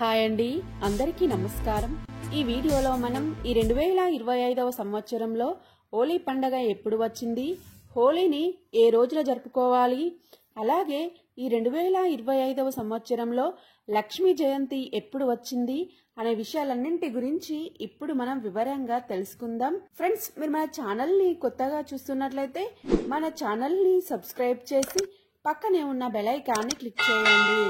Hi అండి, అందరికీ నమస్కారం. ఈ వీడియోలో మనం ఈ 2025వ సంవత్సరంలో హోలీ పండగ ఎప్పుడు వచ్చింది, హోలీని ఏ రోజున జరుపుకోవాలి, అలాగే ఈ 2025వ సంవత్సరంలో లక్ష్మీ జయంతి ఎప్పుడు వచ్చింది అనే విషయాలన్నింటి గురించి ఇప్పుడు మనం వివరంగా తెలుసుకుందాం. ఫ్రెండ్స్, మీరు మన ఛానల్ని కొత్తగా చూస్తున్నట్లయితే మన ఛానల్ని సబ్స్క్రైబ్ చేసి పక్కనే ఉన్న బెల్ ఐకాన్ని క్లిక్ చేయండి.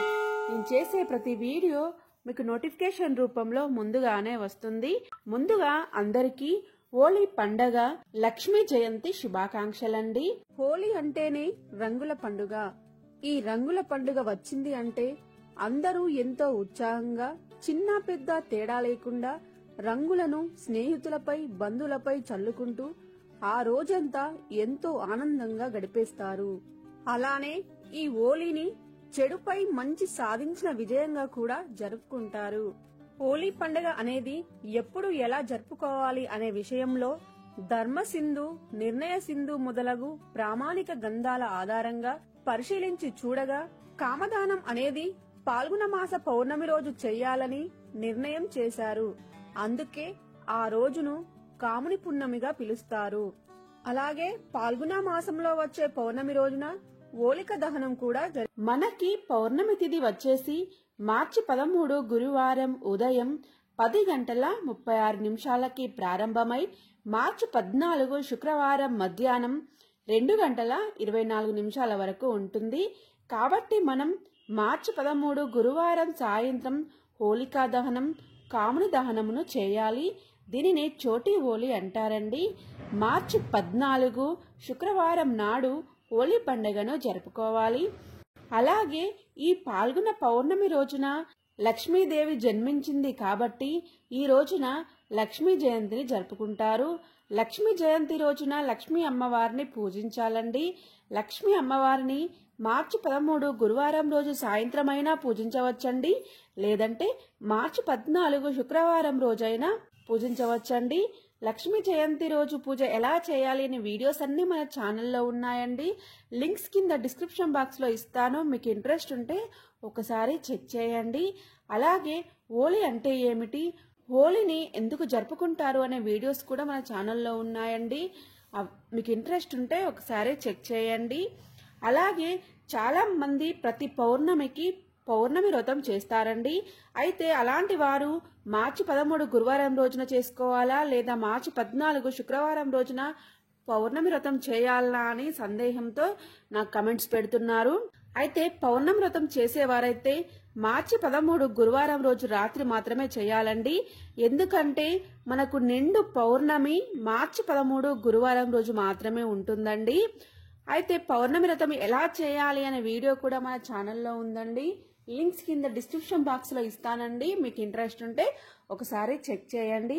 నేను చేసే ప్రతి వీడియో మీకు నోటిఫికేషన్ రూపంలో ముందుగానే వస్తుంది. ముందుగా అందరికీ హోలీ పండగ లక్ష్మీ జయంతి శుభాకాంక్షలండి. హోలీ అంటేనే రంగుల పండుగ. ఈ రంగుల పండుగ వచ్చింది అంటే అందరూ ఎంతో ఉత్సాహంగా చిన్న పెద్ద తేడా లేకుండా రంగులను స్నేహితులపై బంధువులపై చల్లుకుంటూ ఆ రోజంతా ఎంతో ఆనందంగా గడిపేస్తారు. అలానే ఈ హోలీని చెడుపై మంచి సాధించిన విజయంగా కూడా జరుపుకుంటారు. హోలీ పండుగ అనేది ఎప్పుడు ఎలా జరుపుకోవాలి అనే విషయంలో ధర్మ సింధు, నిర్ణయ సింధు మొదలగు ప్రామాణిక గ్రంథాల ఆధారంగా పరిశీలించి చూడగా కామదానం అనేది పాల్గొన మాస పౌర్ణమి రోజు చెయ్యాలని నిర్ణయం చేశారు. అందుకే ఆ రోజును కాముని పున్నమిగా పిలుస్తారు. అలాగే పాల్గొన మాసంలో వచ్చే పౌర్ణమి రోజున హోలిక దహనం కూడా మనకి పౌర్ణమి తిథి వచ్చేసి మార్చి 13 గురువారం ఉదయం 10:36 ప్రారంభమై మార్చి 14 శుక్రవారం మధ్యాహ్నం 2:24 వరకు ఉంటుంది. కాబట్టి మనం మార్చి 13 గురువారం సాయంత్రం హోలికా దహనం, కాముని దహనమును చేయాలి. దీనినే చోటీ హోలీ అంటారండి. మార్చి 14 శుక్రవారం నాడు హోలీ పండుగను జరుపుకోవాలి. అలాగే ఈ పాల్గొన పౌర్ణమి రోజున లక్ష్మీదేవి జన్మించింది కాబట్టి ఈ రోజున లక్ష్మీ జయంతిని జరుపుకుంటారు. లక్ష్మీ జయంతి రోజున లక్ష్మీ అమ్మవారిని పూజించాలండి. లక్ష్మీ అమ్మవారిని మార్చి 13 గురువారం రోజు సాయంత్రం అయినా పూజించవచ్చండి, లేదంటే మార్చి 14 శుక్రవారం రోజైనా పూజించవచ్చండి. లక్ష్మీ జయంతి రోజు పూజ ఎలా చేయాలి అనే వీడియోస్ అన్ని మన ఛానల్లో ఉన్నాయండి. లింక్స్ కింద డిస్క్రిప్షన్ బాక్స్ లో ఇస్తాను. మీకు ఇంట్రెస్ట్ ఉంటే ఒకసారి చెక్ చేయండి. అలాగే హోలీ అంటే ఏమిటి, హోలీని ఎందుకు జరుపుకుంటారు అనే వీడియోస్ కూడా మన ఛానల్లో ఉన్నాయండి. మీకు ఇంట్రెస్ట్ ఉంటే ఒకసారి చెక్ చేయండి. అలాగే చాలా మంది ప్రతి పౌర్ణమికి పౌర్ణమి వ్రతం చేస్తారండి. అయితే అలాంటి వారు మార్చి 13 గురువారం రోజున చేసుకోవాలా లేదా మార్చి 14 శుక్రవారం రోజున పౌర్ణమి వ్రతం చేయాలా అని సందేహంతో నాకు కమెంట్స్ పెడుతున్నారు. అయితే పౌర్ణమి వ్రతం చేసేవారైతే మార్చి 13 గురువారం రోజు రాత్రి మాత్రమే చేయాలండి. ఎందుకంటే మనకు నిండు పౌర్ణమి మార్చి 13 గురువారం రోజు మాత్రమే ఉంటుందండి. అయితే పౌర్ణమి వ్రతం ఎలా చేయాలి అనే వీడియో కూడా మన ఛానల్లో ఉందండి. లింక్స్ కింద డిస్క్రిప్షన్ బాక్స్ లో ఇస్తానండి. మీకు ఇంట్రెస్ట్ ఉంటే ఒకసారి చెక్ చేయండి.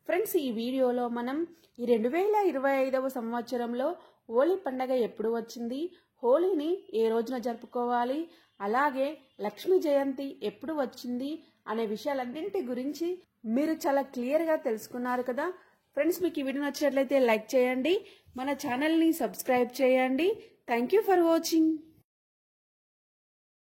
ఫ్రెండ్స్, ఈ వీడియోలో మనం ఈ 2025వ సంవత్సరంలో హోలీ పండగ ఎప్పుడు వచ్చింది, హోలీని ఏ రోజున జరుపుకోవాలి, అలాగే లక్ష్మీ జయంతి ఎప్పుడు వచ్చింది అనే విషయాలన్నింటి గురించి మీరు చాలా క్లియర్ గా తెలుసుకున్నారు కదా. ఫ్రెండ్స్, మీకు ఈ వీడియో నచ్చినట్లయితే లైక్ చేయండి, మన ఛానల్ని సబ్స్క్రైబ్ చేయండి. Thank you for watching.